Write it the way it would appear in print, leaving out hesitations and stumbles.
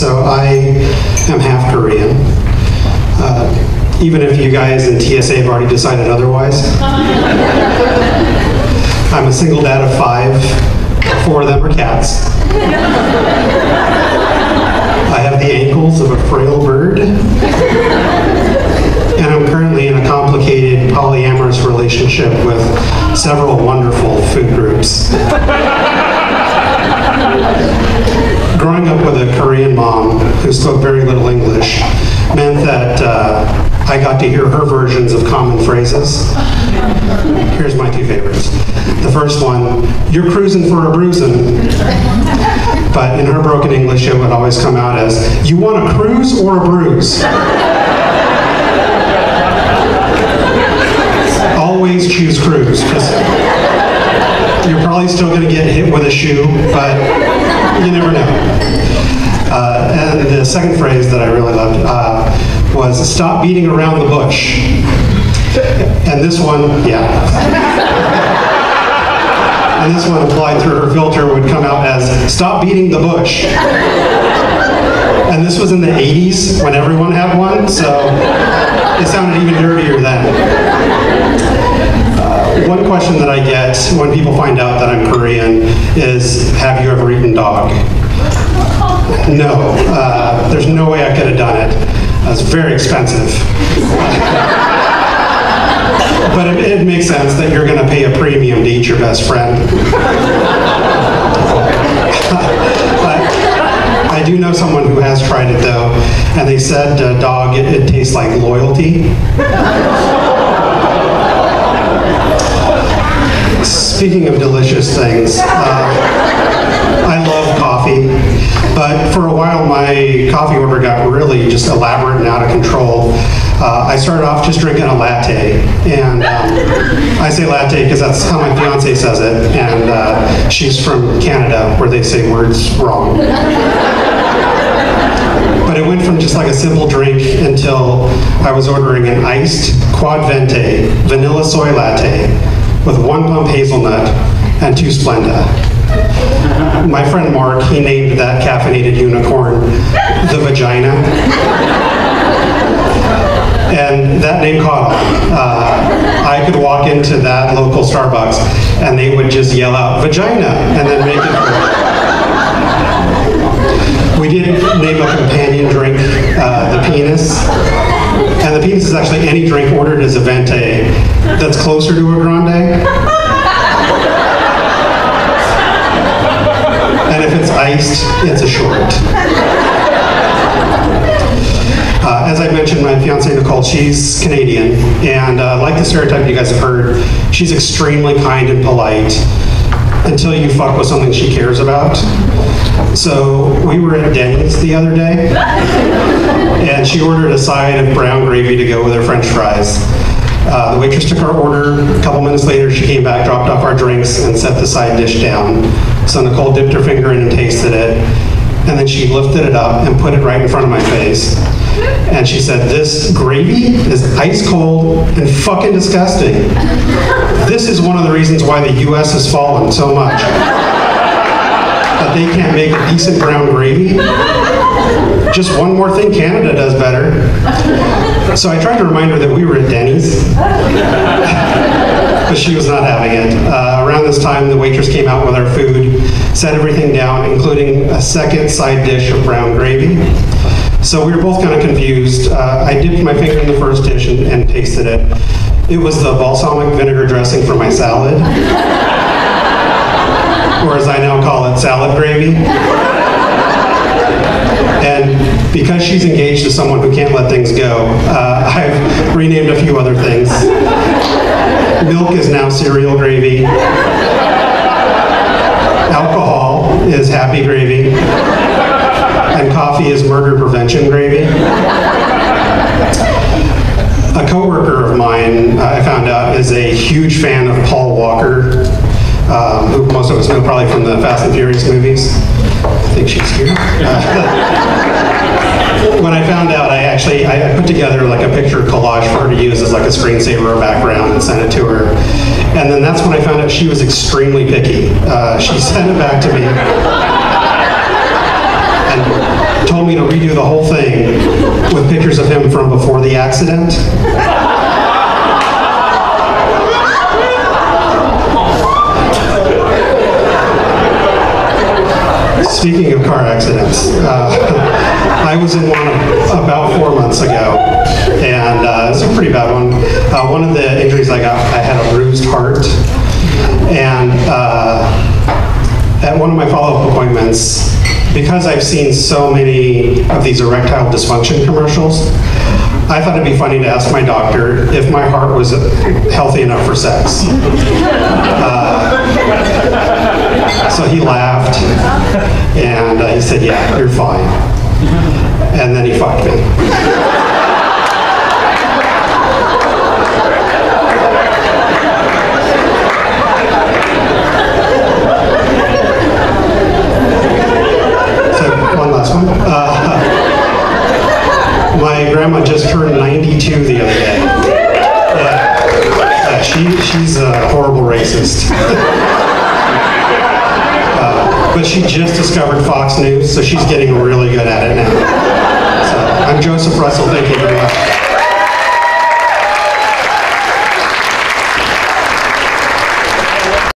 So I am half Korean. Even if you guys in TSA have already decided otherwise. I'm a single dad of 5. 4 of them are cats. I have the ankles of a frail bird. And I'm currently in a complicated polyamorous relationship with several wonderful food groups. Growing up with a Korean mom who spoke very little English meant that I got to hear her versions of common phrases. Here's my 2 favorites. The first one, "You're cruising for a bruisin'." But in her broken English, it would always come out as, "You want a cruise or a bruise?" Always choose cruise, because you're probably still going to get hit with a shoe, but you never know. And the second phrase that I really loved was, "Stop beating around the bush." And this one, yeah. And this one applied through her filter would come out as, "Stop beating the bush." And this was in the 80s when everyone had one, so it sounded even dirtier then. One question that I get when people find out that I'm Korean is, "Have you ever eaten dog?" No, there's no way I could have done it. It's very expensive. But it makes sense that you're going to pay a premium to eat your best friend. I do know someone who has tried it though, and they said dog, it tastes like loyalty. Speaking of delicious things, I love coffee, but for a while my coffee order got really just elaborate and out of control. I started off just drinking a latte, and I say latte because that's how my fiance says it, and she's from Canada where they say words wrong. But it went from just like a simple drink until I was ordering an iced quad venti vanilla soy latte with 1 pump hazelnut and 2 Splenda. My friend Mark, he named that caffeinated unicorn the Vagina. And that name caught on. I could walk into that local Starbucks and they would just yell out, "Vagina," and then make it. We did name a companion drink the Penis. And the Penis is actually any drink ordered as a venti that's closer to a grande. And if it's iced, it's a short. As I mentioned, my fiancée Nicole, she's Canadian, and like the stereotype you guys have heard, she's extremely kind and polite until you fuck with something she cares about. So we were at Denny's the other day, and she ordered a side of brown gravy to go with her French fries. The waitress took our order. A couple minutes later, she came back, dropped off our drinks, and set the side dish down. So Nicole dipped her finger in and tasted it, and then she lifted it up and put it right in front of my face. And she said, "This gravy is ice cold and fucking disgusting. This is one of the reasons why the US has fallen so much. That they can't make a decent brown gravy. Just one more thing Canada does better." So I tried to remind her that we were at Denny's, but she was not having it. Around this time, the waitress came out with our food, set everything down, including a second side dish of brown gravy. So we were both kind of confused. I dipped my finger in the first dish and tasted it. It was the balsamic vinegar dressing for my salad, or as I now call it, salad gravy. And because she's engaged to someone who can't let things go, I've renamed a few other things. Milk is now cereal gravy. Alcohol is happy gravy. And coffee is murder prevention gravy. A coworker of mine, I found out, is a huge fan of Paul Walker, who most of us know probably from the Fast and Furious movies. I think she's here. When I found out, I put together like a picture collage for her to use as like a screensaver or background and sent it to her. And then that's when I found out she was extremely picky. She sent it back to me and told me to redo the whole thing with pictures of him from before the accident. Speaking of car accidents, I was in one about 4 months ago, and it was a pretty bad one. One of the injuries I got, I had a bruised heart, and at one of my follow-up appointments, because I've seen so many of these erectile dysfunction commercials, I thought it'd be funny to ask my doctor if my heart was healthy enough for sex. So he laughed, and he said, yeah, you're fine. And then he fucked me. My grandma just turned 92 the other day. She's a horrible racist. But she just discovered Fox News, so she's getting really good at it now. So I'm Joseph Russell. Thank you very much.